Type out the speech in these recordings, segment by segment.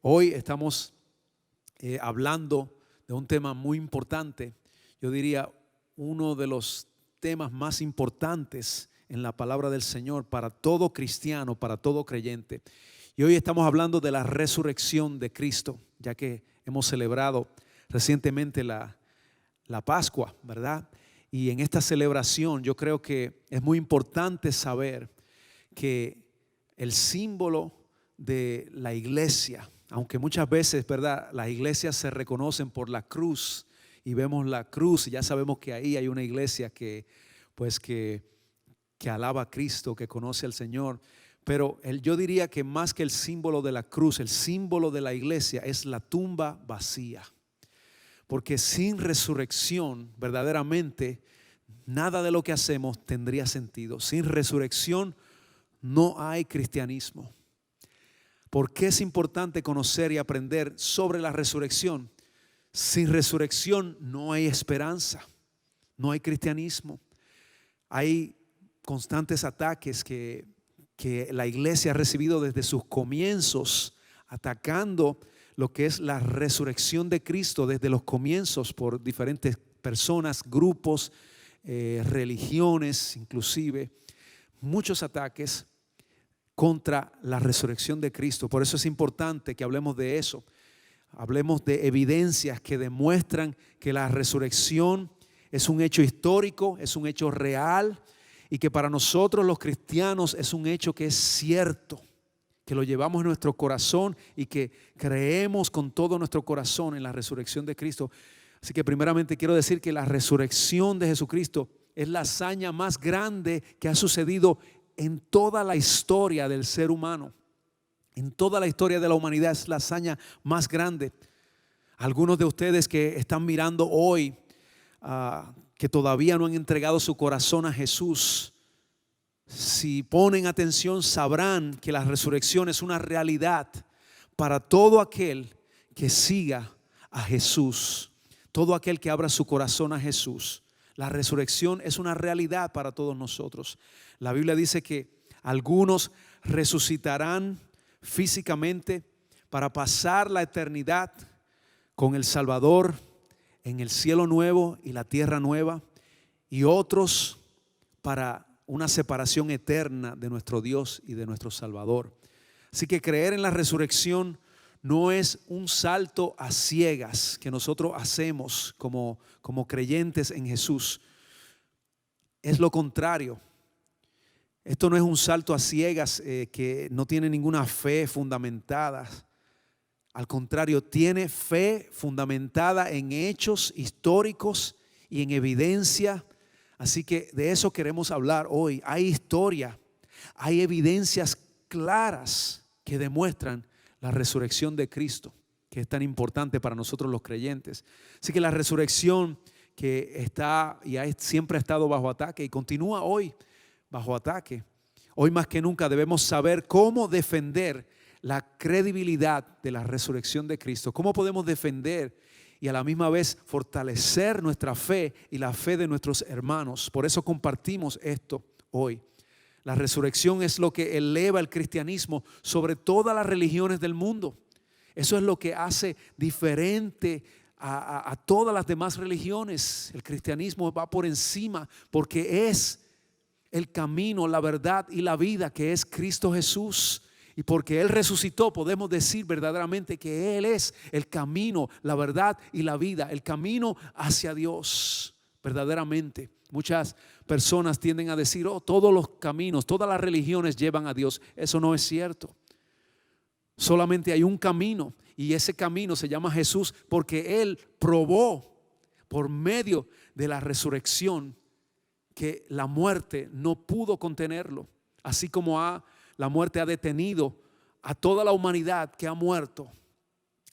Hoy estamos hablando de un tema muy importante. Yo diría uno de los temas más importantes en la palabra del Señor para todo cristiano, para todo creyente. Y hoy estamos hablando de la resurrección de Cristo, ya que hemos celebrado recientemente la Pascua, ¿verdad? Y en esta celebración yo creo que es muy importante saber que el símbolo de la iglesia, aunque muchas veces, ¿verdad?, las iglesias se reconocen por la cruz y vemos la cruz y ya sabemos que ahí hay una iglesia que alaba a Cristo, que conoce al Señor. Pero yo diría que más que el símbolo de la cruz, el símbolo de la iglesia es la tumba vacía. Porque sin resurrección, verdaderamente, nada de lo que hacemos tendría sentido. Sin resurrección no hay cristianismo. ¿Por qué es importante conocer y aprender sobre la resurrección? Sin resurrección no hay esperanza, no hay cristianismo. Hay constantes ataques que la iglesia ha recibido desde sus comienzos, atacando lo que es la resurrección de Cristo desde los comienzos por diferentes personas, grupos, religiones, inclusive muchos ataques contra la resurrección de Cristo. Por eso es importante que hablemos de eso. Hablemos de evidencias que demuestran que la resurrección es un hecho histórico, es un hecho real y que para nosotros los cristianos es un hecho que es cierto, que lo llevamos en nuestro corazón y que creemos con todo nuestro corazón en la resurrección de Cristo. Así que primeramente quiero decir que la resurrección de Jesucristo es la hazaña más grande que ha sucedido en toda la historia del ser humano. En toda la historia de la humanidad es la hazaña más grande. Algunos de ustedes que están mirando hoy, que todavía no han entregado su corazón a Jesús, si ponen atención sabrán que la resurrección es una realidad para todo aquel que siga a Jesús, todo aquel que abra su corazón a Jesús. La resurrección es una realidad para todos nosotros. La Biblia dice que algunos resucitarán físicamente para pasar la eternidad con el Salvador en el cielo nuevo y la tierra nueva, y otros para una separación eterna de nuestro Dios y de nuestro Salvador. Así que creer en la resurrección no es un salto a ciegas que nosotros hacemos como creyentes en Jesús. Es lo contrario. Esto no es un salto a ciegas que no tiene ninguna fe fundamentada. Al contrario, tiene fe fundamentada en hechos históricos y en evidencia. Así que de eso queremos hablar hoy. Hay historia, hay evidencias claras que demuestran la resurrección de Cristo, que es tan importante para nosotros los creyentes. Así que la resurrección que está y siempre ha estado bajo ataque y continúa hoy bajo ataque. Hoy más que nunca debemos saber cómo defender la credibilidad de la resurrección de Cristo. Cómo podemos defender y a la misma vez fortalecer nuestra fe y la fe de nuestros hermanos. Por eso compartimos esto hoy. La resurrección es lo que eleva el cristianismo sobre todas las religiones del mundo. Eso es lo que hace diferente a todas las demás religiones. El cristianismo va por encima porque es el camino, la verdad y la vida, que es Cristo Jesús. Y porque Él resucitó, podemos decir verdaderamente que Él es el camino, la verdad y la vida, el camino hacia Dios. Verdaderamente, muchas personas tienden a decir, todos los caminos, todas las religiones llevan a Dios. Eso no es cierto. Solamente hay un camino y ese camino se llama Jesús, porque Él probó por medio de la resurrección que la muerte no pudo contenerlo. Así como la muerte ha detenido a toda la humanidad que ha muerto,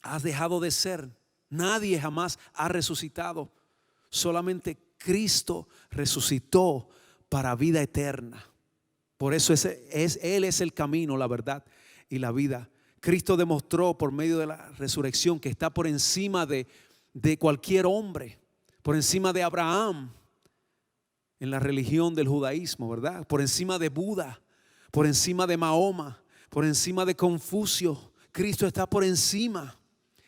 ha dejado de ser. Nadie jamás ha resucitado. Solamente Cristo resucitó para vida eterna. Por eso Él es el camino, la verdad y la vida. Cristo demostró por medio de la resurrección que está por encima de cualquier hombre, por encima de Abraham en la religión del judaísmo, ¿verdad? Por encima de Buda, por encima de Mahoma, por encima de Confucio. Cristo está por encima.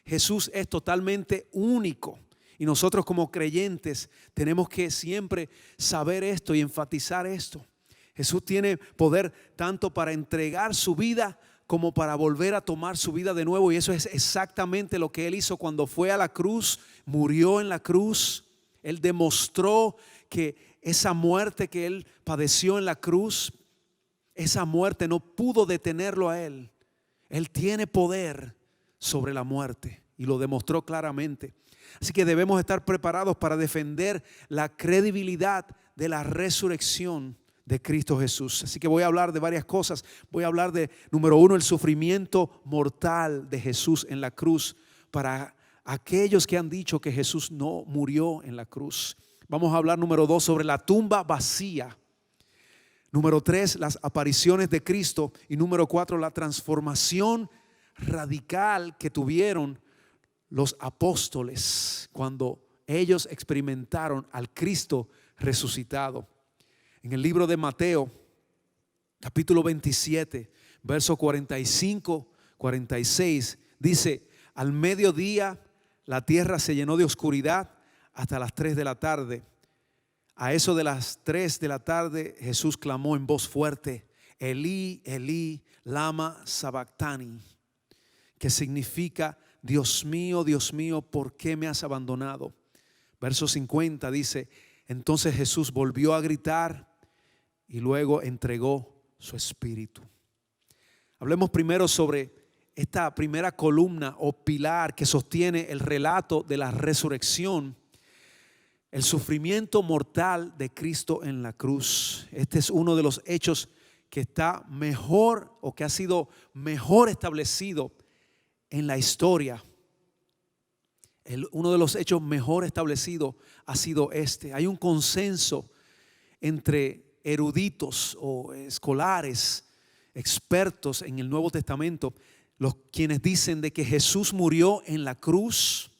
Jesús es totalmente único. Y nosotros como creyentes tenemos que siempre saber esto y enfatizar esto. Jesús tiene poder tanto para entregar su vida como para volver a tomar su vida de nuevo. Y eso es exactamente lo que Él hizo cuando fue a la cruz, murió en la cruz. Él demostró que esa muerte que Él padeció en la cruz, esa muerte no pudo detenerlo a Él. Él tiene poder sobre la muerte y lo demostró claramente. Así que debemos estar preparados para defender la credibilidad de la resurrección de Cristo Jesús. Así que voy a hablar de varias cosas. Voy a hablar de, número uno, el sufrimiento mortal de Jesús en la cruz para aquellos que han dicho que Jesús no murió en la cruz. Vamos a hablar, número dos, sobre la tumba vacía. Número tres, las apariciones de Cristo. Y número cuatro, la transformación radical que tuvieron los apóstoles cuando ellos experimentaron al Cristo resucitado. En el libro de Mateo, capítulo 27, verso 45, 46, dice: al mediodía la tierra se llenó de oscuridad hasta las 3 de la tarde. A eso de las 3 de la tarde Jesús clamó en voz fuerte: Elí, Elí, lama sabactani, que significa: Dios mío, ¿por qué me has abandonado? Verso 50 dice: entonces Jesús volvió a gritar y luego entregó su espíritu. Hablemos primero sobre esta primera columna o pilar que sostiene el relato de la resurrección. El sufrimiento mortal de Cristo en la cruz. Este es uno de los hechos que está mejor o que ha sido mejor establecido en la historia. Uno de los hechos mejor establecidos ha sido este. Hay un consenso entre eruditos o escolares, expertos en el Nuevo Testamento, quienes dicen de que Jesús murió en la cruz.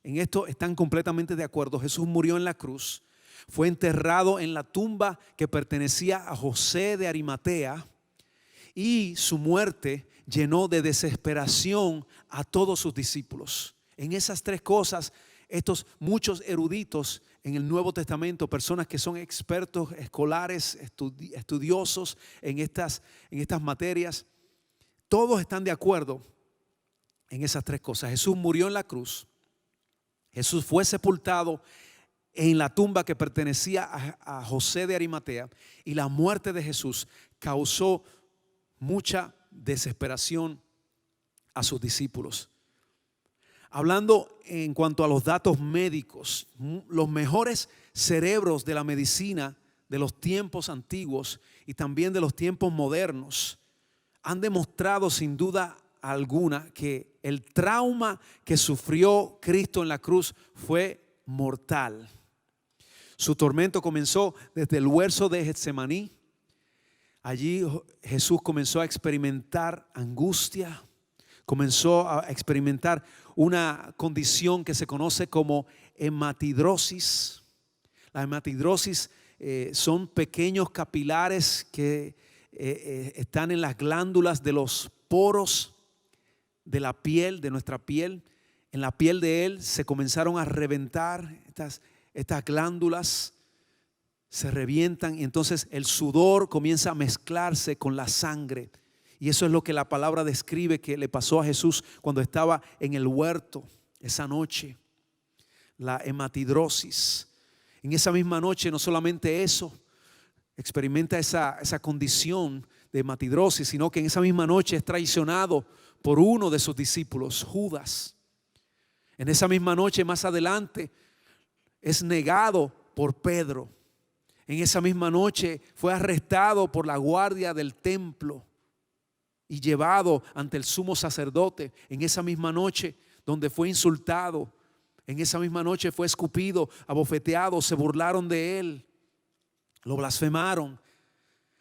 En esto están completamente de acuerdo. Jesús murió en la cruz, fue enterrado en la tumba que pertenecía a José de Arimatea, y su muerte llenó de desesperación a todos sus discípulos. En esas tres cosas, estos muchos eruditos en el Nuevo Testamento, personas que son expertos, escolares, estudiosos en estas materias, todos están de acuerdo en esas tres cosas. Jesús murió en la cruz. Jesús fue sepultado en la tumba que pertenecía a José de Arimatea, y la muerte de Jesús causó mucha desesperación a sus discípulos. Hablando en cuanto a los datos médicos, los mejores cerebros de la medicina de los tiempos antiguos y también de los tiempos modernos han demostrado sin duda alguna que el trauma que sufrió Cristo en la cruz fue mortal. Su tormento comenzó desde el huerto de Getsemaní. Allí Jesús comenzó a experimentar angustia, comenzó a experimentar una condición que se conoce como hematidrosis. La hematidrosis son pequeños capilares que están en las glándulas de los poros de la piel, de nuestra piel. En la piel de él se comenzaron a reventar estas glándulas, se revientan, y entonces el sudor comienza a mezclarse con la sangre. Y eso es lo que la palabra describe que le pasó a Jesús cuando estaba en el huerto esa noche. La hematidrosis. En esa misma noche, no solamente eso, experimenta esa condición de hematidrosis, sino que en esa misma noche es traicionado por uno de sus discípulos, Judas. En esa misma noche, más adelante, es negado por Pedro. En esa misma noche fue arrestado por la guardia del templo y llevado ante el sumo sacerdote. En esa misma noche donde fue insultado, en esa misma noche fue escupido, abofeteado, se burlaron de él, lo blasfemaron.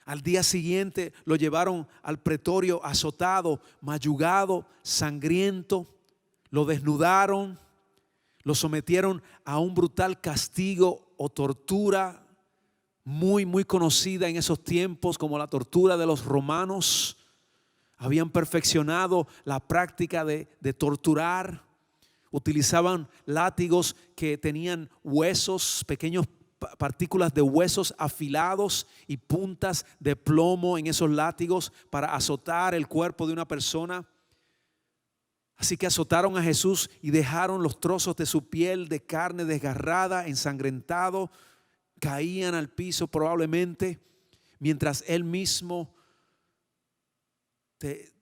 Al día siguiente lo llevaron al pretorio azotado, mayugado, sangriento, lo desnudaron, lo sometieron a un brutal castigo o tortura muy conocida en esos tiempos como la tortura de los romanos. Habían perfeccionado la práctica de torturar. Utilizaban látigos que tenían huesos, pequeños partículas de huesos afilados y puntas de plomo en esos látigos para azotar el cuerpo de una persona. Así que azotaron a Jesús y dejaron los trozos de su piel de carne desgarrada, ensangrentado, caían al piso probablemente, mientras él mismo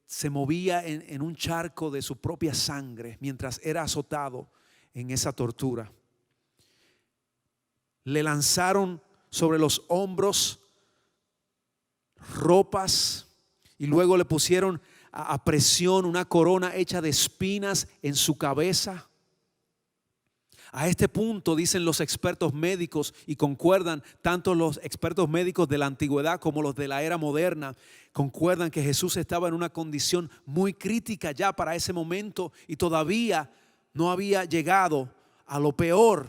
se movía en un charco de su propia sangre, mientras era azotado en esa tortura. Le lanzaron sobre los hombros ropas y luego le pusieron a presión una corona hecha de espinas en su cabeza. A este punto, dicen los expertos médicos, y concuerdan tanto los expertos médicos de la antigüedad como los de la era moderna, concuerdan que Jesús estaba en una condición muy crítica ya para ese momento y todavía no había llegado a lo peor.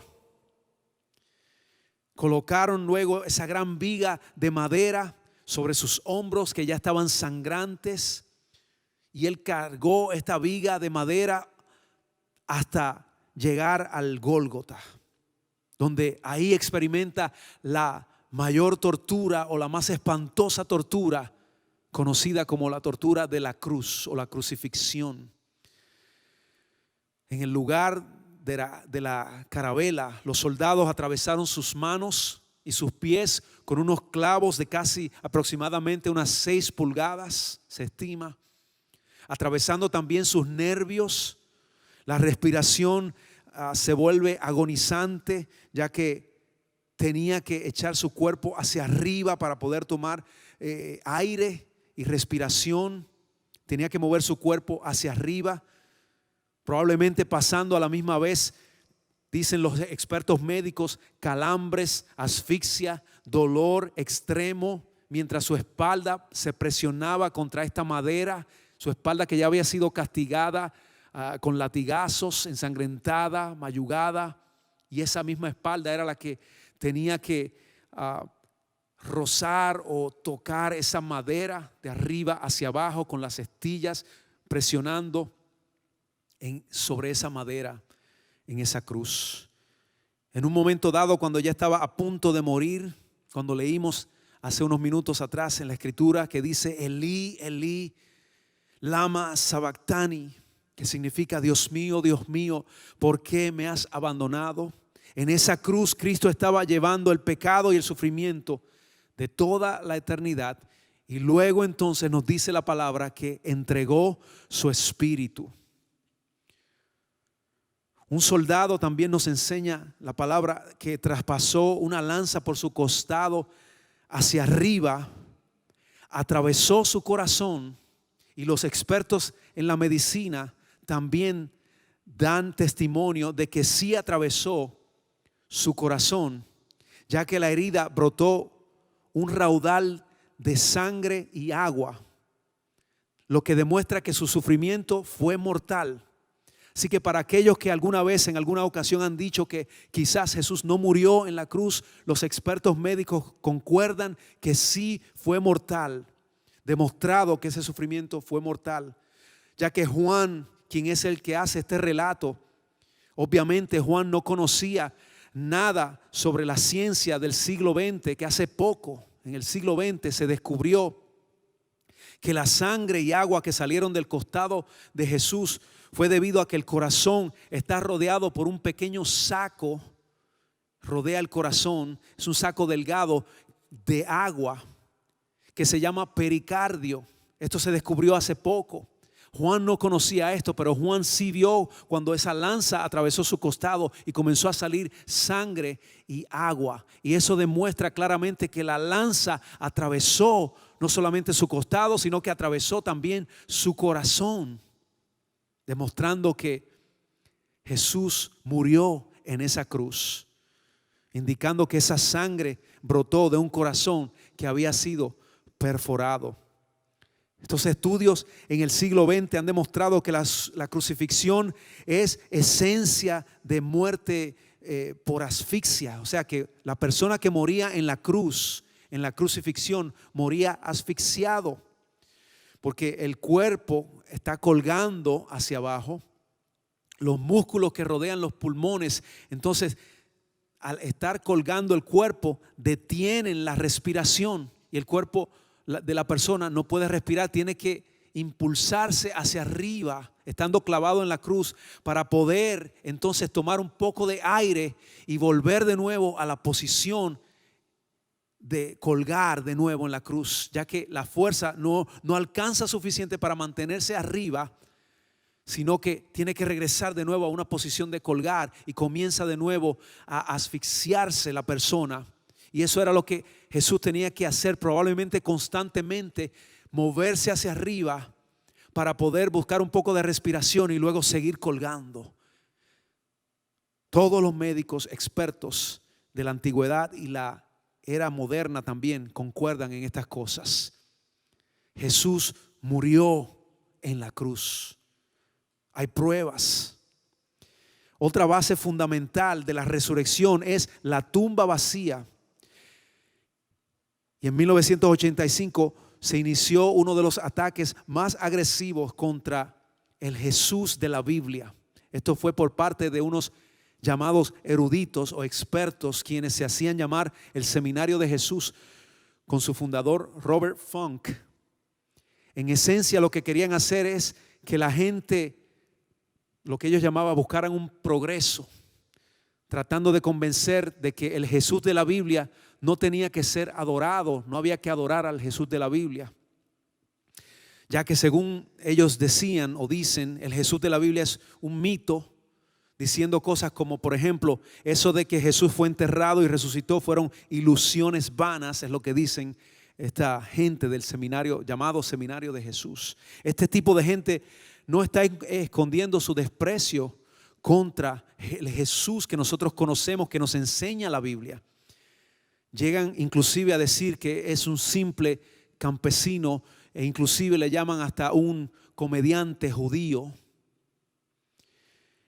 Colocaron luego esa gran viga de madera sobre sus hombros que ya estaban sangrantes, y él cargó esta viga de madera hasta llegar al Gólgota, donde ahí experimenta la mayor tortura o la más espantosa tortura, conocida como la tortura de la cruz o la crucifixión. En el lugar de la carabela, los soldados atravesaron sus manos y sus pies con unos clavos de casi aproximadamente unas 6 pulgadas, se estima, atravesando también sus nervios. La respiración se vuelve agonizante, ya que tenía que echar su cuerpo hacia arriba para poder tomar aire y respiración. Tenía que mover su cuerpo hacia arriba, probablemente pasando a la misma vez, dicen los expertos médicos, calambres, asfixia, dolor extremo, mientras su espalda se presionaba contra esta madera, su espalda que ya había sido castigada con latigazos, ensangrentada, mayugada, y esa misma espalda era la que tenía que rozar o tocar esa madera de arriba hacia abajo con las estillas, presionando sobre esa madera en esa cruz. En un momento dado, cuando ya estaba a punto de morir, cuando leímos hace unos minutos atrás en la escritura que dice Elí, Elí, lama sabactani, que significa Dios mío, ¿por qué me has abandonado? En esa cruz Cristo estaba llevando el pecado y el sufrimiento de toda la eternidad, y luego entonces nos dice la palabra que entregó su espíritu. Un soldado también nos enseña la palabra que traspasó una lanza por su costado hacia arriba, atravesó su corazón, y los expertos en la medicina también dan testimonio de que sí atravesó su corazón, ya que la herida brotó un raudal de sangre y agua, lo que demuestra que su sufrimiento fue mortal. Así que para aquellos que alguna vez, en alguna ocasión han dicho que quizás Jesús no murió en la cruz, los expertos médicos concuerdan que sí fue mortal, demostrado que ese sufrimiento fue mortal, ya que Juan, quien es el que hace este relato, obviamente Juan no conocía nada sobre la ciencia del siglo XX, que hace poco, en el siglo XX, se descubrió que la sangre y agua que salieron del costado de Jesús fue debido a que el corazón está rodeado por un pequeño saco, rodea el corazón, es un saco delgado de agua que se llama pericardio. Esto se descubrió hace poco. Juan no conocía esto, pero Juan sí vio cuando esa lanza atravesó su costado y comenzó a salir sangre y agua. Y eso demuestra claramente que la lanza atravesó no solamente su costado, sino que atravesó también su corazón, demostrando que Jesús murió en esa cruz, indicando que esa sangre brotó de un corazón que había sido perforado. Estos estudios en el siglo XX han demostrado que la crucifixión es esencia de muerte por asfixia. O sea que la persona que moría en la cruz, en la crucifixión, moría asfixiado. porque el cuerpo está colgando hacia abajo, los músculos que rodean los pulmones, entonces al estar colgando el cuerpo detienen la respiración y el cuerpo de la persona no puede respirar, tiene que impulsarse hacia arriba, estando clavado en la cruz, para poder entonces tomar un poco de aire y volver de nuevo a la posición de colgar de nuevo en la cruz, ya que la fuerza no alcanza suficiente para mantenerse arriba, sino que tiene que regresar de nuevo a una posición de colgar y comienza de nuevo a asfixiarse la persona. Y eso era lo que Jesús tenía que hacer, probablemente constantemente, moverse hacia arriba para poder buscar un poco de respiración y luego seguir colgando. Todos los médicos expertos de la antigüedad y la era moderna también concuerdan en estas cosas. Jesús murió en la cruz. Hay pruebas. Otra base fundamental de la resurrección es la tumba vacía. Y en 1985 se inició uno de los ataques más agresivos contra el Jesús de la Biblia. Esto fue por parte de unos llamados eruditos o expertos, quienes se hacían llamar el Seminario de Jesús, con su fundador Robert Funk. En esencia, lo que querían hacer es que la gente, lo que ellos llamaban, buscaran un progreso, tratando de convencer de que el Jesús de la Biblia no tenía que ser adorado, no había que adorar al Jesús de la Biblia, ya que según ellos decían o dicen, el Jesús de la Biblia es un mito, diciendo cosas como, por ejemplo, eso de que Jesús fue enterrado y resucitó fueron ilusiones vanas, es lo que dicen esta gente del seminario, llamado Seminario de Jesús. Este tipo de gente no está escondiendo su desprecio contra el Jesús que nosotros conocemos, que nos enseña la Biblia. Llegan inclusive a decir que es un simple campesino e inclusive le llaman hasta un comediante judío.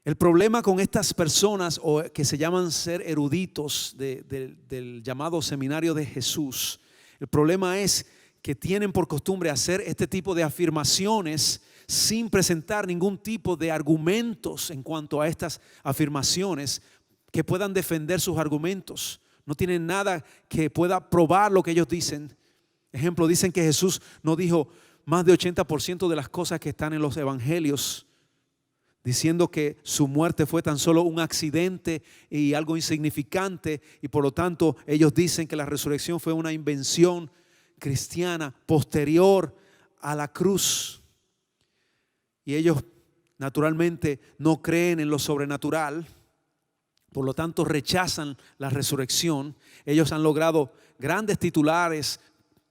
El problema con estas personas o que se llaman ser eruditos del llamado Seminario de Jesús, el problema es que tienen por costumbre hacer este tipo de afirmaciones sin presentar ningún tipo de argumentos en cuanto a estas afirmaciones que puedan defender sus argumentos. No tienen nada que pueda probar lo que ellos dicen. Ejemplo, dicen que Jesús no dijo más de 80% de las cosas que están en los evangelios, diciendo que su muerte fue tan solo un accidente y algo insignificante, y por lo tanto ellos dicen que la resurrección fue una invención cristiana posterior a la cruz. Y ellos naturalmente no creen en lo sobrenatural, por lo tanto rechazan la resurrección. Ellos han logrado grandes titulares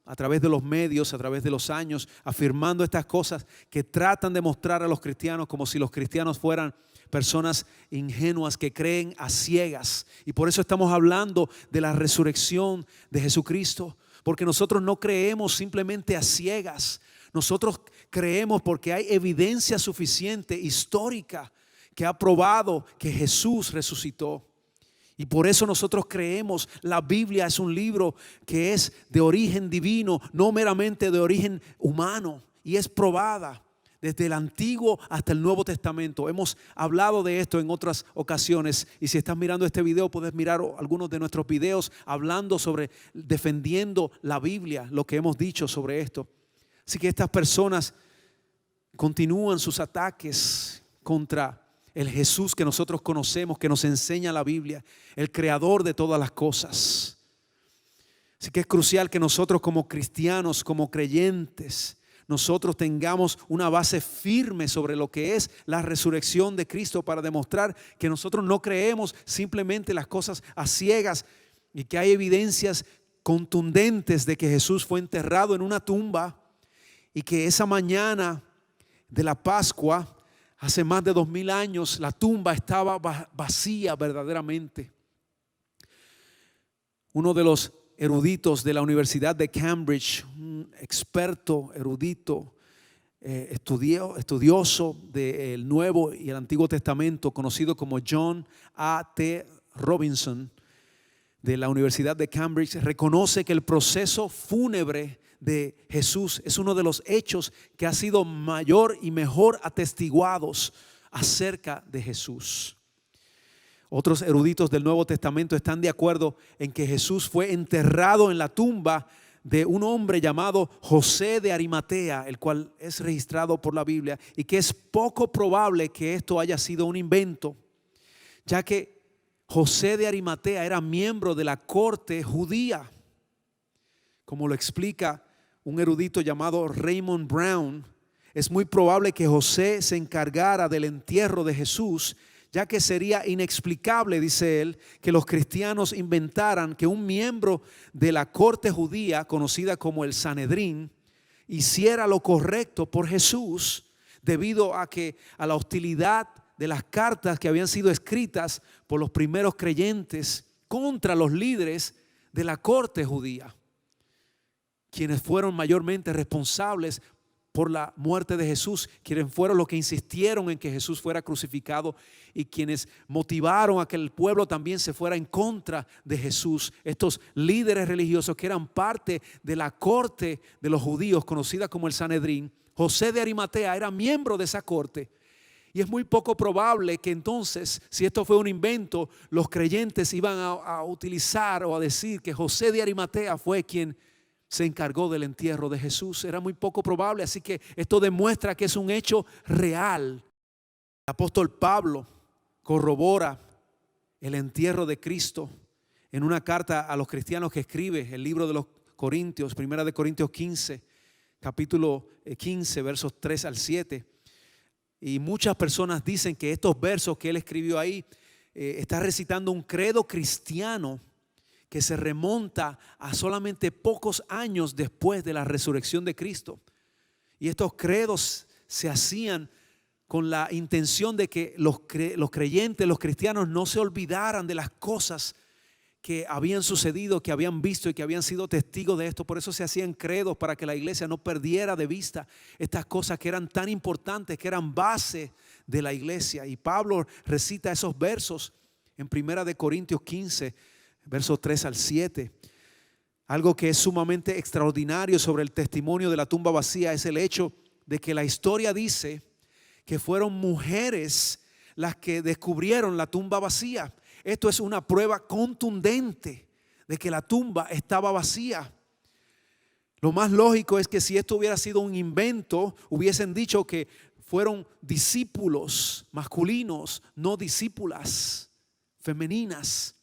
a través de los medios, a través de los años, afirmando estas cosas que tratan de mostrar a los cristianos como si los cristianos fueran personas ingenuas que creen a ciegas. Y por eso estamos hablando de la resurrección de Jesucristo, porque nosotros no creemos simplemente a ciegas. Nosotros creemos porque hay evidencia suficiente histórica que ha probado que Jesús resucitó. Y por eso nosotros creemos, la Biblia es un libro que es de origen divino, no meramente de origen humano, y es probada desde el Antiguo hasta el Nuevo Testamento. Hemos hablado de esto en otras ocasiones, y si estás mirando este video puedes mirar algunos de nuestros videos hablando sobre, defendiendo la Biblia, lo que hemos dicho sobre esto. Así que estas personas continúan sus ataques contra el Jesús que nosotros conocemos, que nos enseña la Biblia, el creador de todas las cosas. Así que es crucial que nosotros como cristianos, como creyentes, nosotros tengamos una base firme sobre lo que es la resurrección de Cristo, para demostrar que nosotros no creemos simplemente las cosas a ciegas y que hay evidencias contundentes de que Jesús fue enterrado en una tumba y que esa mañana de la Pascua, hace más de 2000 años, la tumba estaba vacía verdaderamente. Uno de los eruditos de la Universidad de Cambridge, un experto erudito, estudioso del Nuevo y el Antiguo Testamento, conocido como John A. T. Robinson, de la Universidad de Cambridge reconoce que el proceso fúnebre de Jesús es uno de los hechos que ha sido mayor y mejor atestiguados acerca de Jesús. Otros eruditos del Nuevo Testamento están de acuerdo en que Jesús fue enterrado en la tumba de un hombre llamado José de Arimatea, el cual es registrado por la Biblia, y que es poco probable que esto haya sido un invento, ya que José de Arimatea era miembro de la corte judía. Como lo explica un erudito llamado Raymond Brown, es muy probable que José se encargara del entierro de Jesús, ya que sería inexplicable, dice él, que los cristianos inventaran que un miembro de la corte judía, conocida como el Sanedrín, hiciera lo correcto por Jesús, debido a la hostilidad de las cartas que habían sido escritas por los primeros creyentes contra los líderes de la corte judía, quienes fueron mayormente responsables por la muerte de Jesús, quienes fueron los que insistieron en que Jesús fuera crucificado y quienes motivaron a que el pueblo también se fuera en contra de Jesús. Estos líderes religiosos que eran parte de la corte de los judíos, conocida como el Sanedrín. José de Arimatea era miembro de esa corte. Y es muy poco probable que entonces, si esto fue un invento, los creyentes iban a utilizar o a decir que José de Arimatea fue quien se encargó del entierro de Jesús. Era muy poco probable, así que esto demuestra que es un hecho real. El apóstol Pablo corrobora el entierro de Cristo en una carta a los cristianos que escribe, el libro de los Corintios, primera de Corintios 15, capítulo 15, versos 3 al 7. Y muchas personas dicen que estos versos que él escribió ahí está recitando un credo cristiano que se remonta a solamente pocos años después de la resurrección de Cristo. Y estos credos se hacían con la intención de que los creyentes, los cristianos, no se olvidaran de las cosas que habían sucedido, que habían visto y que habían sido testigos de esto. Por eso se hacían credos, para que la iglesia no perdiera de vista estas cosas que eran tan importantes, que eran base de la iglesia. Y Pablo recita esos versos en primera de Corintios 15, versos 3 al 7. Algo que es sumamente extraordinario sobre el testimonio de la tumba vacía es el hecho de que la historia dice que fueron mujeres las que descubrieron la tumba vacía. Esto es una prueba contundente de que la tumba estaba vacía. Lo más lógico es que si esto hubiera sido un invento, hubiesen dicho que fueron discípulos masculinos, no discípulas femeninas,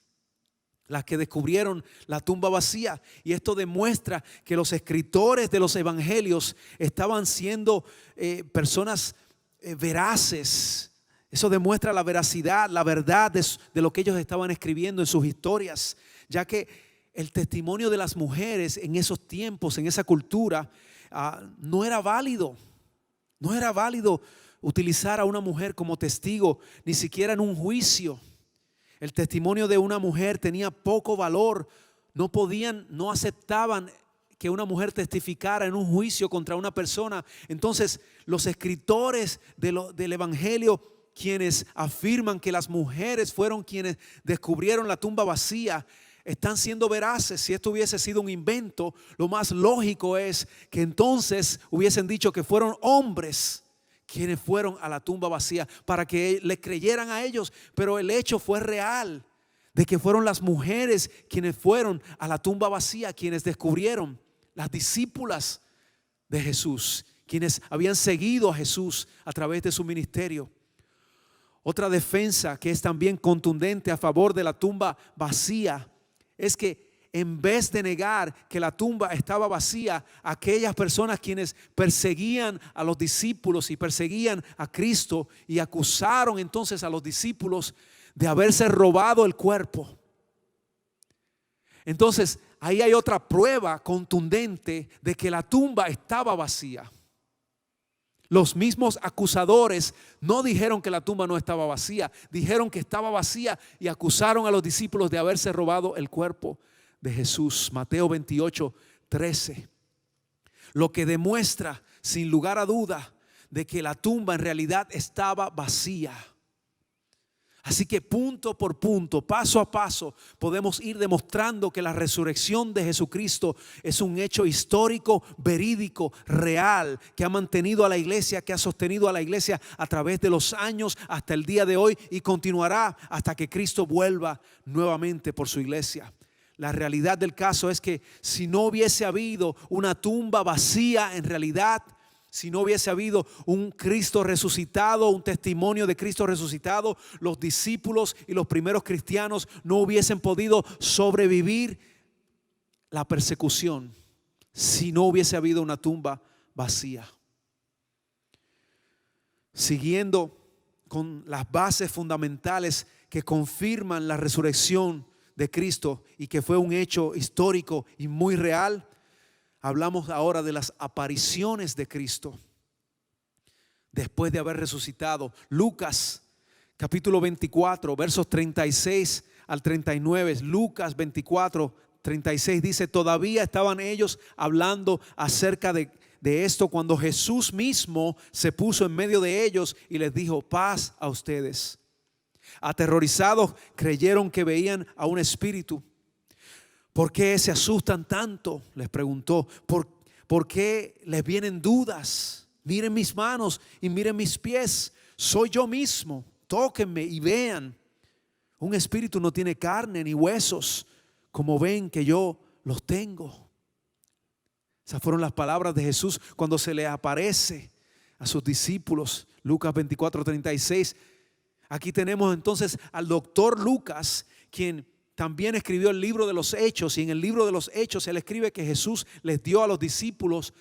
las que descubrieron la tumba vacía. Y esto demuestra que los escritores de los evangelios estaban siendo personas veraces. Eso demuestra la veracidad, la verdad de lo que ellos estaban escribiendo en sus historias, ya que el testimonio de las mujeres en esos tiempos, en esa cultura, no era válido. No era válido utilizar a una mujer como testigo, ni siquiera en un juicio. El testimonio de una mujer tenía poco valor. No aceptaban que una mujer testificara en un juicio contra una persona. Entonces, los escritores del evangelio, quienes afirman que las mujeres fueron quienes descubrieron la tumba vacía, están siendo veraces. Si esto hubiese sido un invento, lo más lógico es que entonces hubiesen dicho que fueron hombres quienes fueron a la tumba vacía, para que le creyeran a ellos. Pero el hecho fue real, de que fueron las mujeres quienes fueron a la tumba vacía, quienes descubrieron, las discípulas de Jesús, quienes habían seguido a Jesús a través de su ministerio. Otra defensa que es también contundente a favor de la tumba vacía es que en vez de negar que la tumba estaba vacía, aquellas personas quienes perseguían a los discípulos y perseguían a Cristo y acusaron entonces a los discípulos de haberse robado el cuerpo. Entonces ahí hay otra prueba contundente de que la tumba estaba vacía. Los mismos acusadores no dijeron que la tumba no estaba vacía, dijeron que estaba vacía y acusaron a los discípulos de haberse robado el cuerpo de Jesús. Mateo 28, 13. Lo que demuestra sin lugar a duda de que la tumba en realidad estaba vacía. Así que punto por punto, paso a paso, podemos ir demostrando que la resurrección de Jesucristo es un hecho histórico, verídico, real, que ha mantenido a la iglesia, que ha sostenido a la iglesia a través de los años hasta el día de hoy y continuará hasta que Cristo vuelva nuevamente por su iglesia. La realidad del caso es que si no hubiese habido una tumba vacía, en realidad, si no hubiese habido un Cristo resucitado, un testimonio de Cristo resucitado, los discípulos y los primeros cristianos no hubiesen podido sobrevivir la persecución si no hubiese habido una tumba vacía. Siguiendo con las bases fundamentales que confirman la resurrección de Cristo y que fue un hecho histórico y muy real, hablamos ahora de las apariciones de Cristo después de haber resucitado. Lucas capítulo 24 versos 36 al 39. Lucas 24, 36 dice: todavía estaban ellos hablando acerca de esto cuando Jesús mismo se puso en medio de ellos y les dijo: paz a ustedes. Aterrorizados creyeron que veían a un espíritu. ¿Por qué se asustan tanto?, les preguntó. ¿Por qué les vienen dudas? Miren mis manos y miren mis pies. Soy yo mismo. Tóquenme y vean. Un espíritu no tiene carne ni huesos, como ven que yo los tengo. Esas fueron las palabras de Jesús cuando se le aparece a sus discípulos. Lucas 24, 36. Aquí tenemos entonces al doctor Lucas, quien también escribió el libro de los Hechos, y en el libro de los Hechos él escribe que Jesús les dio a los discípulos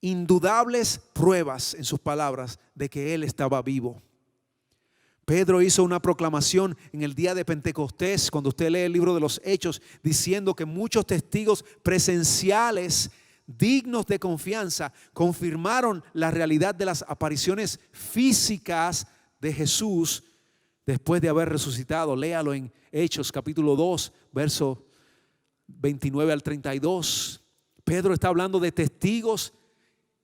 indudables pruebas, en sus palabras, de que él estaba vivo. Pedro hizo una proclamación en el día de Pentecostés, cuando usted lee el libro de los Hechos, diciendo que muchos testigos presenciales dignos de confianza confirmaron la realidad de las apariciones físicas de Jesús después de haber resucitado. Léalo en Hechos capítulo 2, verso 29 al 32. Pedro está hablando de testigos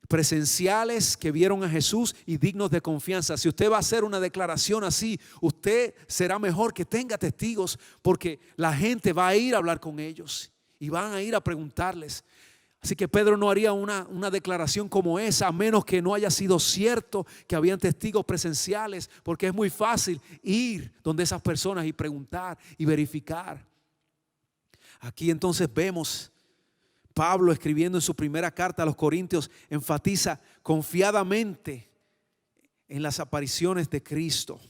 presenciales que vieron a Jesús y dignos de confianza. Si usted va a hacer una declaración así, usted será mejor que tenga testigos, porque la gente va a ir a hablar con ellos y van a ir a preguntarles. Así que Pedro no haría una declaración como esa a menos que no haya sido cierto que habían testigos presenciales, porque es muy fácil ir donde esas personas y preguntar y verificar. Aquí entonces vemos Pablo, escribiendo en su primera carta a los Corintios, enfatiza confiadamente en las apariciones de Cristo.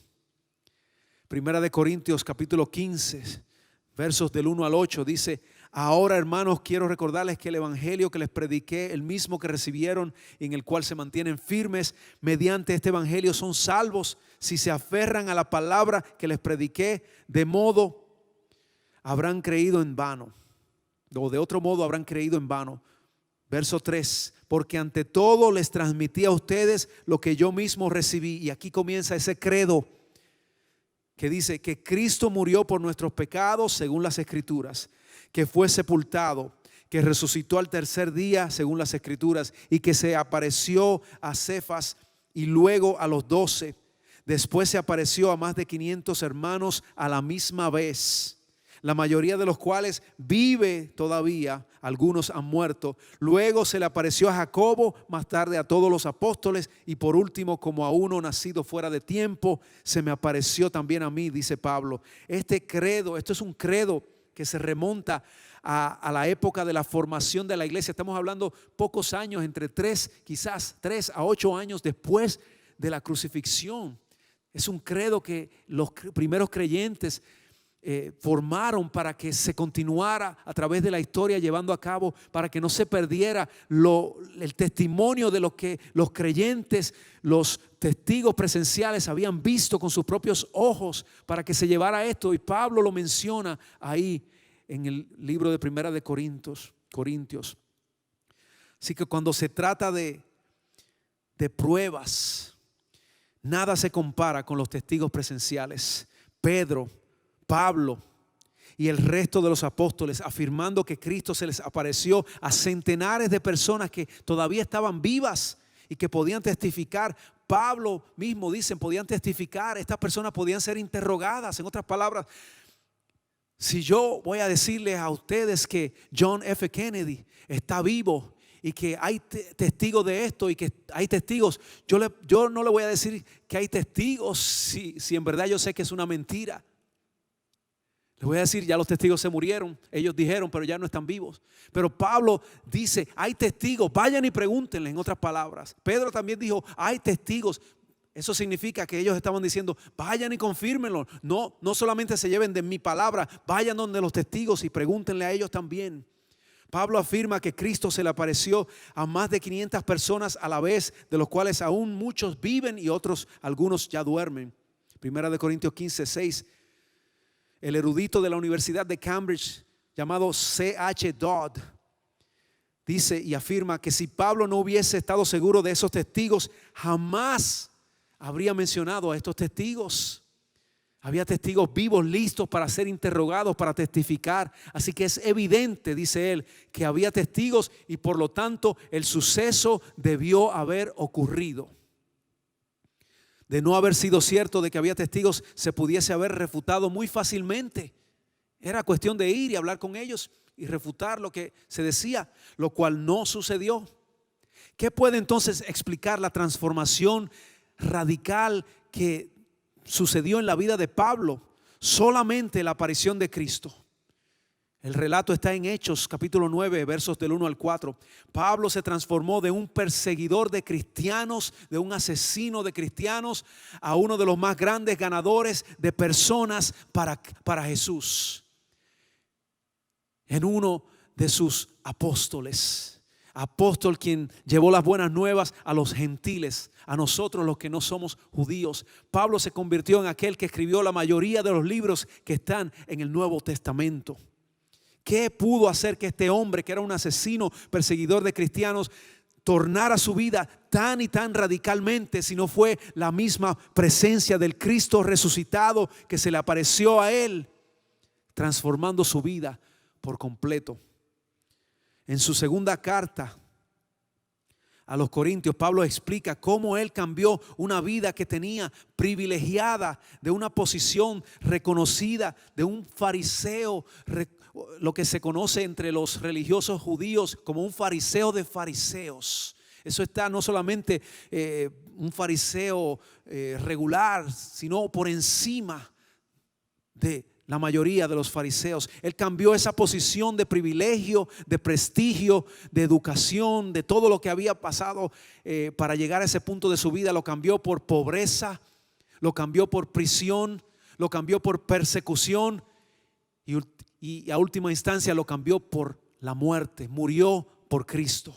Primera de Corintios capítulo 15, versos del 1 al 8 dice: ahora, hermanos, quiero recordarles que el evangelio que les prediqué, el mismo que recibieron, en el cual se mantienen firmes, mediante este evangelio son salvos si se aferran a la palabra que les prediqué. De modo habrán creído en vano, o de otro modo habrán creído en vano. Verso 3: porque ante todo les transmití a ustedes lo que yo mismo recibí. Y aquí comienza ese credo que dice que Cristo murió por nuestros pecados según las Escrituras, que fue sepultado, que resucitó al tercer día según las Escrituras, y que se apareció a Cefas y luego a los 12. Después se apareció a más de 500 hermanos a la misma vez, la mayoría de los cuales vive todavía, algunos han muerto. Luego se le apareció a Jacobo, más tarde a todos los apóstoles, y por último, como a uno nacido fuera de tiempo, se me apareció también a mí, dice Pablo. Este credo, esto es un credo que se remonta a la época de la formación de la iglesia. Estamos hablando pocos años, entre 3 a 8 años después de la crucifixión. Es un credo que los primeros creyentes formaron para que se continuara a través de la historia llevando a cabo, para que no se perdiera el testimonio de lo que los creyentes, los testigos presenciales habían visto con sus propios ojos, para que se llevara esto. Y Pablo lo menciona ahí en el libro de Primera de Corintios. Así que cuando se trata de pruebas, nada se compara con los testigos presenciales. Pedro, Pablo y el resto de los apóstoles, afirmando que Cristo se les apareció a centenares de personas que todavía estaban vivas y que podían testificar. Pablo mismo, dicen, podían testificar, estas personas podían ser interrogadas. En otras palabras, si yo voy a decirles a ustedes que John F. Kennedy está vivo y que hay testigos de esto y que hay testigos, yo no le voy a decir que hay testigos si en verdad yo sé que es una mentira. Le voy a decir, ya los testigos se murieron, ellos dijeron, pero ya no están vivos. Pero Pablo dice, hay testigos, vayan y pregúntenle, en otras palabras. Pedro también dijo, hay testigos. Eso significa que ellos estaban diciendo, vayan y confírmenlo. No solamente se lleven de mi palabra, vayan donde los testigos y pregúntenle a ellos también. Pablo afirma que Cristo se le apareció a más de 500 personas a la vez, de los cuales aún muchos viven y algunos ya duermen. Primera de Corintios 15:6. El erudito de la Universidad de Cambridge llamado C.H. Dodd dice y afirma que si Pablo no hubiese estado seguro de esos testigos, jamás habría mencionado a estos testigos. Había testigos vivos listos para ser interrogados, para testificar. Así que es evidente, dice él, que había testigos y por lo tanto el suceso debió haber ocurrido. De no haber sido cierto de que había testigos, se pudiese haber refutado muy fácilmente. Era cuestión de ir y hablar con ellos y refutar lo que se decía, lo cual no sucedió. ¿Qué puede entonces explicar la transformación radical que sucedió en la vida de Pablo? Solamente la aparición de Cristo. El relato está en Hechos capítulo 9 versos del 1 al 4. Pablo se transformó de un perseguidor de cristianos, de un asesino de cristianos, a uno de los más grandes ganadores de personas para Jesús. En uno de sus apóstoles. Apóstol quien llevó las buenas nuevas a los gentiles, a nosotros los que no somos judíos. Pablo se convirtió en aquel que escribió la mayoría de los libros que están en el Nuevo Testamento. ¿Qué pudo hacer que este hombre, que era un asesino, perseguidor de cristianos, tornara su vida tan y tan radicalmente, si no fue la misma presencia del Cristo resucitado que se le apareció a él, transformando su vida por completo? En su segunda carta a los Corintios, Pablo explica cómo él cambió una vida que tenía privilegiada, de una posición reconocida, de un fariseo, lo que se conoce entre los religiosos judíos como un fariseo de fariseos. Eso está no solamente un fariseo regular, sino por encima de la mayoría de los fariseos. Él cambió esa posición de privilegio, de prestigio, de educación, de todo lo que había pasado para llegar a ese punto de su vida. Lo cambió por pobreza, lo cambió por prisión, lo cambió por persecución y a última instancia lo cambió por la muerte. Murió por Cristo.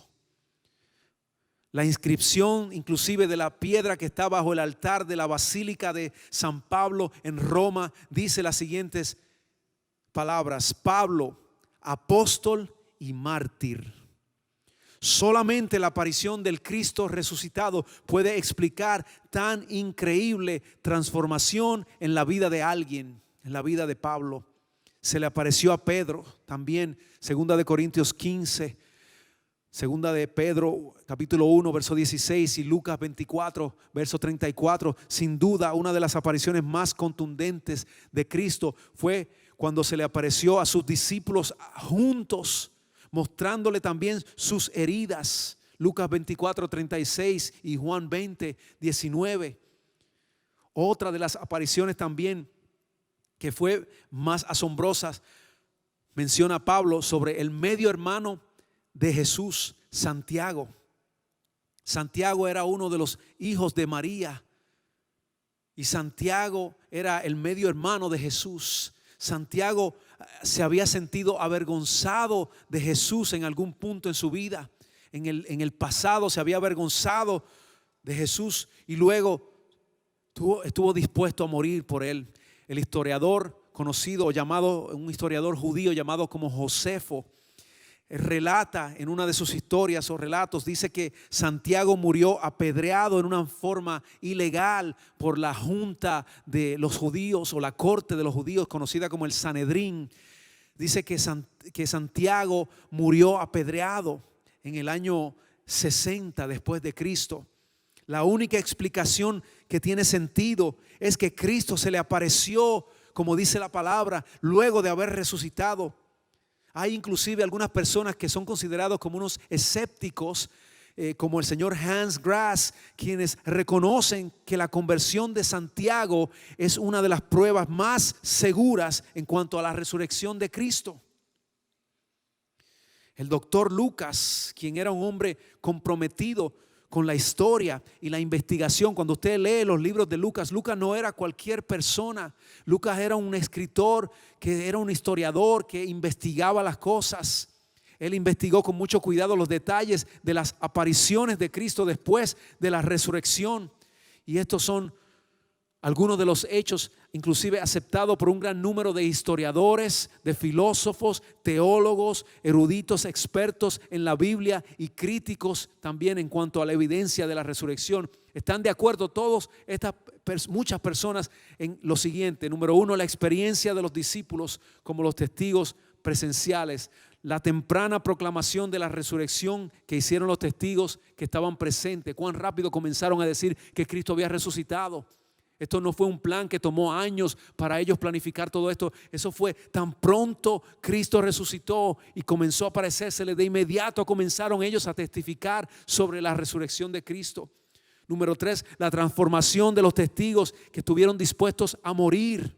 La inscripción inclusive de la piedra que está bajo el altar de la Basílica de San Pablo en Roma dice las siguientes palabras: Pablo, apóstol y mártir. Solamente la aparición del Cristo resucitado puede explicar tan increíble transformación en la vida de alguien, en la vida de Pablo. Se le apareció a Pedro también, segunda de Corintios 15, segunda de Pedro capítulo 1 verso 16 y Lucas 24 verso 34. Sin duda una de las apariciones más contundentes de Cristo fue cuando se le apareció a sus discípulos juntos, mostrándole también sus heridas. Lucas 24 36 y Juan 20 19. Otra de las apariciones también que fue más asombrosas, menciona Pablo sobre el medio hermano de Jesús, Santiago. Santiago era uno de los hijos de María y Santiago era el medio hermano de Jesús. Santiago se había sentido avergonzado de Jesús en algún punto en su vida. En el pasado se había avergonzado de Jesús y luego estuvo dispuesto a morir por él. El historiador conocido, un historiador judío llamado como Josefo, relata en una de sus historias o relatos, dice que Santiago murió apedreado en una forma ilegal por la junta de los judíos o la corte de los judíos conocida como el Sanedrín. Dice que Santiago murió apedreado en el año 60 después de Cristo. La única explicación que tiene sentido es que Cristo se le apareció, como dice la palabra, luego de haber resucitado. Hay inclusive algunas personas que son considerados como unos escépticos, como el señor Hans Grass, quienes reconocen que la conversión de Santiago es una de las pruebas más seguras en cuanto a la resurrección de Cristo. El doctor Lucas, quien era un hombre comprometido con la historia y la investigación. Cuando usted lee los libros de Lucas, Lucas no era cualquier persona. Lucas era un escritor, que era un historiador que investigaba las cosas. Él investigó con mucho cuidado los detalles de las apariciones de Cristo después de la resurrección. Y estos son algunos de los hechos, inclusive aceptados por un gran número de historiadores, de filósofos, teólogos, eruditos, expertos en la Biblia y críticos también en cuanto a la evidencia de la resurrección. Están de acuerdo todos muchas personas en lo siguiente. Número uno, la experiencia de los discípulos como los testigos presenciales. La temprana proclamación de la resurrección que hicieron los testigos que estaban presentes. Cuán rápido comenzaron a decir que Cristo había resucitado. Esto no fue un plan que tomó años para ellos planificar todo esto. Eso fue tan pronto Cristo resucitó y comenzó a aparecérsele. De inmediato comenzaron ellos a testificar sobre la resurrección de Cristo. Número 3, la transformación de los testigos que estuvieron dispuestos a morir.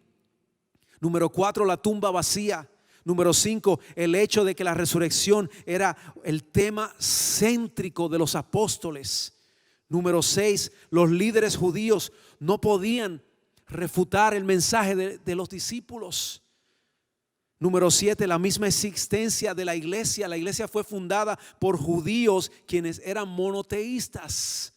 Número 4, la tumba vacía. Número 5, el hecho de que la resurrección era el tema céntrico de los apóstoles. Número 6, los líderes judíos no podían refutar el mensaje de los discípulos. Número 7, la misma existencia de la iglesia. La iglesia fue fundada por judíos quienes eran monoteístas.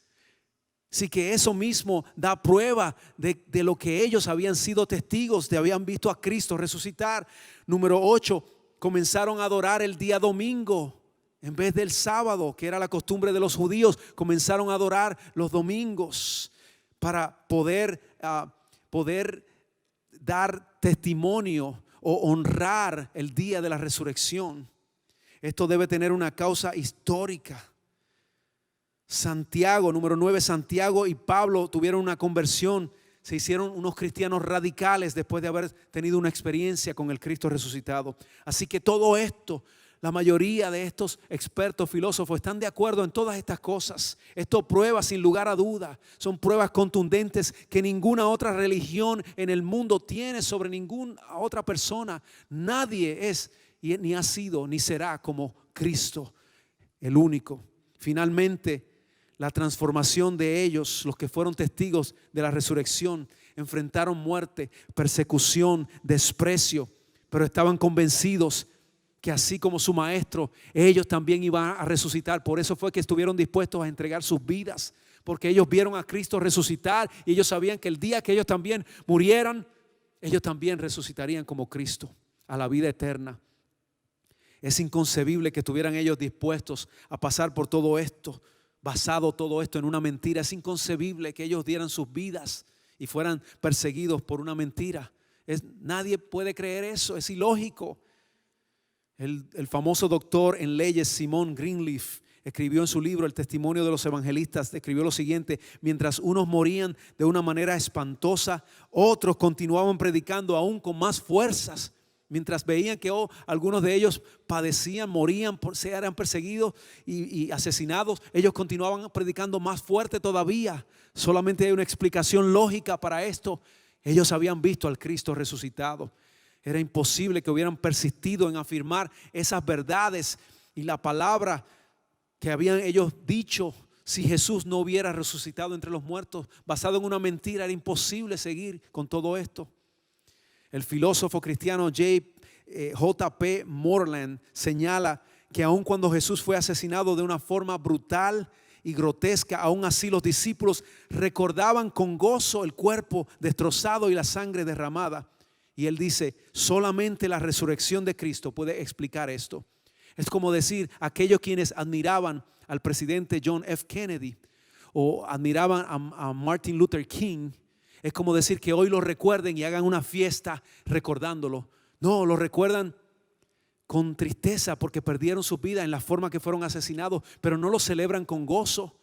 Así que eso mismo da prueba de lo que ellos habían sido testigos, de habían visto a Cristo resucitar. Número 8, comenzaron a adorar el día domingo. En vez del sábado, que era la costumbre de los judíos, comenzaron a adorar los domingos para poder dar testimonio o honrar el día de la resurrección. Esto debe tener una causa histórica. Santiago, número 9, Santiago y Pablo tuvieron una conversión. Se hicieron unos cristianos radicales después de haber tenido una experiencia con el Cristo resucitado. Así que todo esto, la mayoría de estos expertos filósofos están de acuerdo en todas estas cosas. Esto prueba sin lugar a duda. Son pruebas contundentes que ninguna otra religión en el mundo tiene sobre ninguna otra persona. Nadie es, ni ha sido, ni será como Cristo, el único. Finalmente, la transformación de ellos, los que fueron testigos de la resurrección, enfrentaron muerte, persecución, desprecio, pero estaban convencidos que así como su maestro, ellos también iban a resucitar. Por eso fue que estuvieron dispuestos a entregar sus vidas, porque ellos vieron a Cristo resucitar y ellos sabían que el día que ellos también murieran, ellos también resucitarían como Cristo a la vida eterna. Es inconcebible que estuvieran ellos dispuestos a pasar por todo esto, basado todo esto en una mentira. Es inconcebible que ellos dieran sus vidas y fueran perseguidos por una mentira. Nadie puede creer eso, es ilógico. El famoso doctor en leyes Simon Greenleaf escribió en su libro El testimonio de los evangelistas, escribió lo siguiente: mientras unos morían de una manera espantosa, otros continuaban predicando aún con más fuerzas. Mientras veían que algunos de ellos padecían, morían, eran perseguidos y asesinados, ellos continuaban predicando más fuerte todavía. Solamente hay una explicación lógica para esto. Ellos habían visto al Cristo resucitado. Era imposible que hubieran persistido en afirmar esas verdades y la palabra que habían ellos dicho. Si Jesús no hubiera resucitado entre los muertos, basado en una mentira, era imposible seguir con todo esto. El filósofo cristiano J.P. Moreland señala que aun cuando Jesús fue asesinado de una forma brutal y grotesca, aún así los discípulos recordaban con gozo el cuerpo destrozado y la sangre derramada. Y él dice, solamente la resurrección de Cristo puede explicar esto. Es como decir, aquellos quienes admiraban al presidente John F. Kennedy o admiraban a Martin Luther King, es como decir que hoy lo recuerden y hagan una fiesta recordándolo. No, lo recuerdan con tristeza porque perdieron su vida en la forma que fueron asesinados, pero no lo celebran con gozo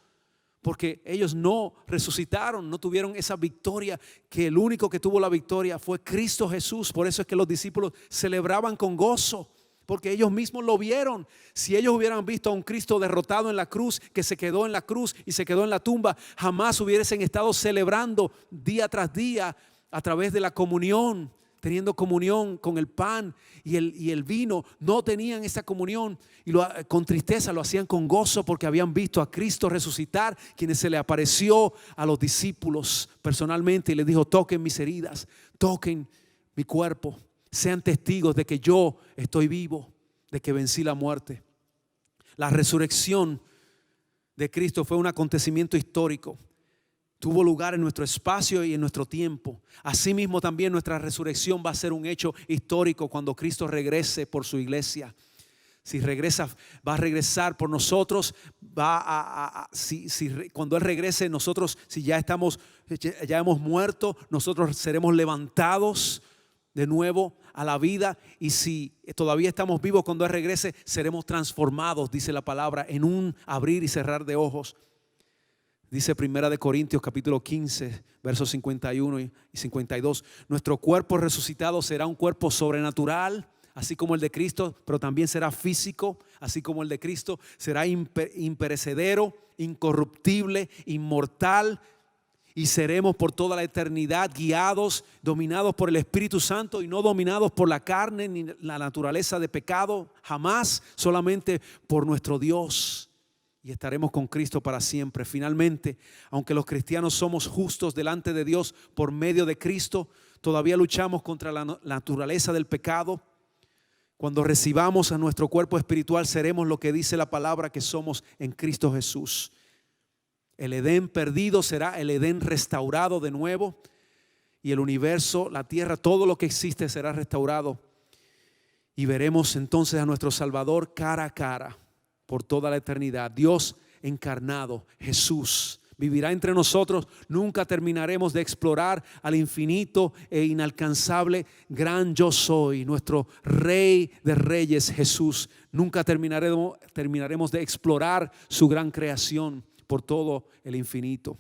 porque ellos no resucitaron, no tuvieron esa victoria, que el único que tuvo la victoria fue Cristo Jesús. Por eso es que los discípulos celebraban con gozo, porque ellos mismos lo vieron. Si ellos hubieran visto a un Cristo derrotado en la cruz, que se quedó en la cruz y se quedó en la tumba, jamás hubiesen estado celebrando día tras día a través de la comunión, teniendo comunión con el pan y el vino. No tenían esa comunión y con tristeza lo hacían con gozo, porque habían visto a Cristo resucitar, quien se le apareció a los discípulos personalmente y les dijo: toquen mis heridas, toquen mi cuerpo, sean testigos de que yo estoy vivo, de que vencí la muerte. La resurrección de Cristo fue un acontecimiento histórico. Tuvo lugar en nuestro espacio y en nuestro tiempo. Asimismo también nuestra resurrección va a ser un hecho histórico cuando Cristo regrese por su iglesia. Si regresa, va a regresar por nosotros. Cuando Él regrese, nosotros, si ya hemos muerto, nosotros seremos levantados de nuevo a la vida. Y si todavía estamos vivos cuando Él regrese, seremos transformados, dice la palabra, en un abrir y cerrar de ojos. Dice 1 Corintios capítulo 15, versos 51 y 52. Nuestro cuerpo resucitado será un cuerpo sobrenatural, así como el de Cristo, pero también será físico, así como el de Cristo. Será imperecedero, incorruptible, inmortal, y seremos por toda la eternidad guiados, dominados por el Espíritu Santo y no dominados por la carne ni la naturaleza de pecado, jamás, solamente por nuestro Dios. Y estaremos con Cristo para siempre. Finalmente, aunque los cristianos somos justos delante de Dios por medio de Cristo, todavía luchamos contra la naturaleza del pecado. Cuando recibamos a nuestro cuerpo espiritual, seremos lo que dice la palabra que somos en Cristo Jesús. El Edén perdido será el Edén restaurado de nuevo, y el universo, la tierra, todo lo que existe será restaurado, y veremos entonces a nuestro Salvador cara a cara por toda la eternidad. Dios encarnado, Jesús, vivirá entre nosotros. Nunca terminaremos de explorar al infinito e inalcanzable gran yo soy, nuestro Rey de Reyes, Jesús. Nunca terminaremos de explorar su gran creación por todo el infinito.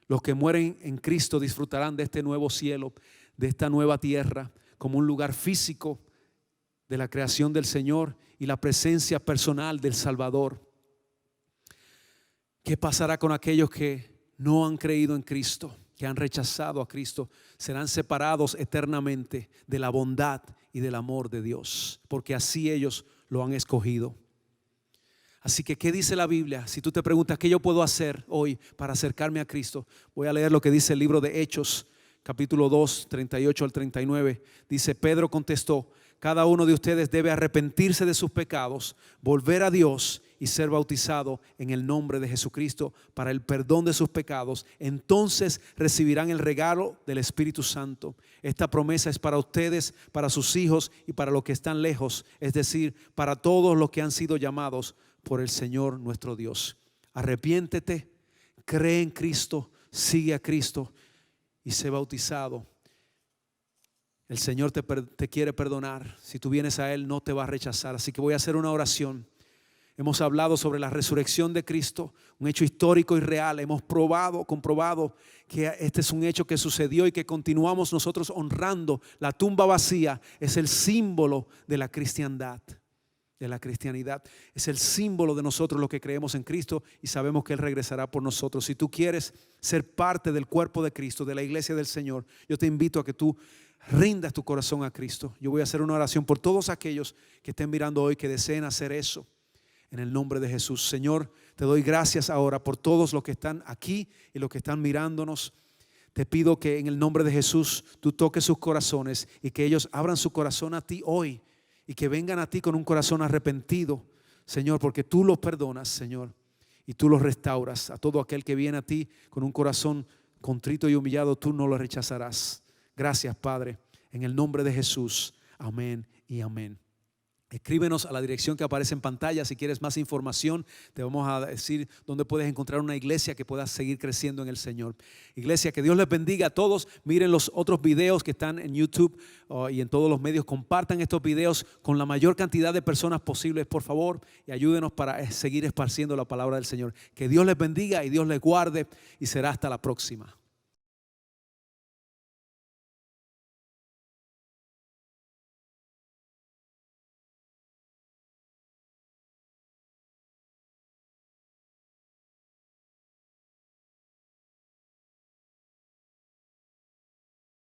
Los que mueren en Cristo disfrutarán de este nuevo cielo, de esta nueva tierra, como un lugar físico de la creación del Señor y la presencia personal del Salvador. ¿Qué pasará con aquellos que no han creído en Cristo, que han rechazado a Cristo? Serán separados eternamente de la bondad y del amor de Dios, porque así ellos lo han escogido. Así que, ¿qué dice la Biblia? Si tú te preguntas ¿qué yo puedo hacer hoy para acercarme a Cristo? Voy a leer lo que dice el libro de Hechos, capítulo 2, 38 al 39. Dice: Pedro contestó: cada uno de ustedes debe arrepentirse de sus pecados, volver a Dios y ser bautizado en el nombre de Jesucristo para el perdón de sus pecados. Entonces recibirán el regalo del Espíritu Santo. Esta promesa es para ustedes, para sus hijos y para los que están lejos, es decir, para todos los que han sido llamados por el Señor nuestro Dios. Arrepiéntete, cree en Cristo, sigue a Cristo y sé bautizado. El Señor te quiere perdonar. Si tú vienes a Él, no te va a rechazar. Así que voy a hacer una oración. Hemos hablado sobre la resurrección de Cristo, un hecho histórico y real. Hemos comprobado que este es un hecho que sucedió y que continuamos nosotros honrando. La tumba vacía es el símbolo de la cristiandad, de la cristianidad. Es el símbolo de nosotros los que creemos en Cristo y sabemos que Él regresará por nosotros. Si tú quieres ser parte del cuerpo de Cristo, de la iglesia del Señor, yo te invito a que tú rindas tu corazón a Cristo. Yo voy a hacer una oración por todos aquellos que estén mirando hoy, que deseen hacer eso. En el nombre de Jesús. Señor, te doy gracias ahora por todos los que están aquí y los que están mirándonos. Te pido que en el nombre de Jesús tú toques sus corazones y que ellos abran su corazón a ti hoy y que vengan a ti con un corazón arrepentido, Señor, porque tú los perdonas, Señor, y tú los restauras. A todo aquel que viene a ti con un corazón contrito y humillado, tú no lo rechazarás. Gracias, Padre, en el nombre de Jesús. Amén y amén. Escríbenos a la dirección que aparece en pantalla. Si quieres más información, te vamos a decir dónde puedes encontrar una iglesia que pueda seguir creciendo en el Señor. Iglesia, que Dios les bendiga a todos. Miren los otros videos que están en YouTube y en todos los medios. Compartan estos videos con la mayor cantidad de personas posibles, por favor, y ayúdenos para seguir esparciendo la palabra del Señor. Que Dios les bendiga y Dios les guarde, y será hasta la próxima.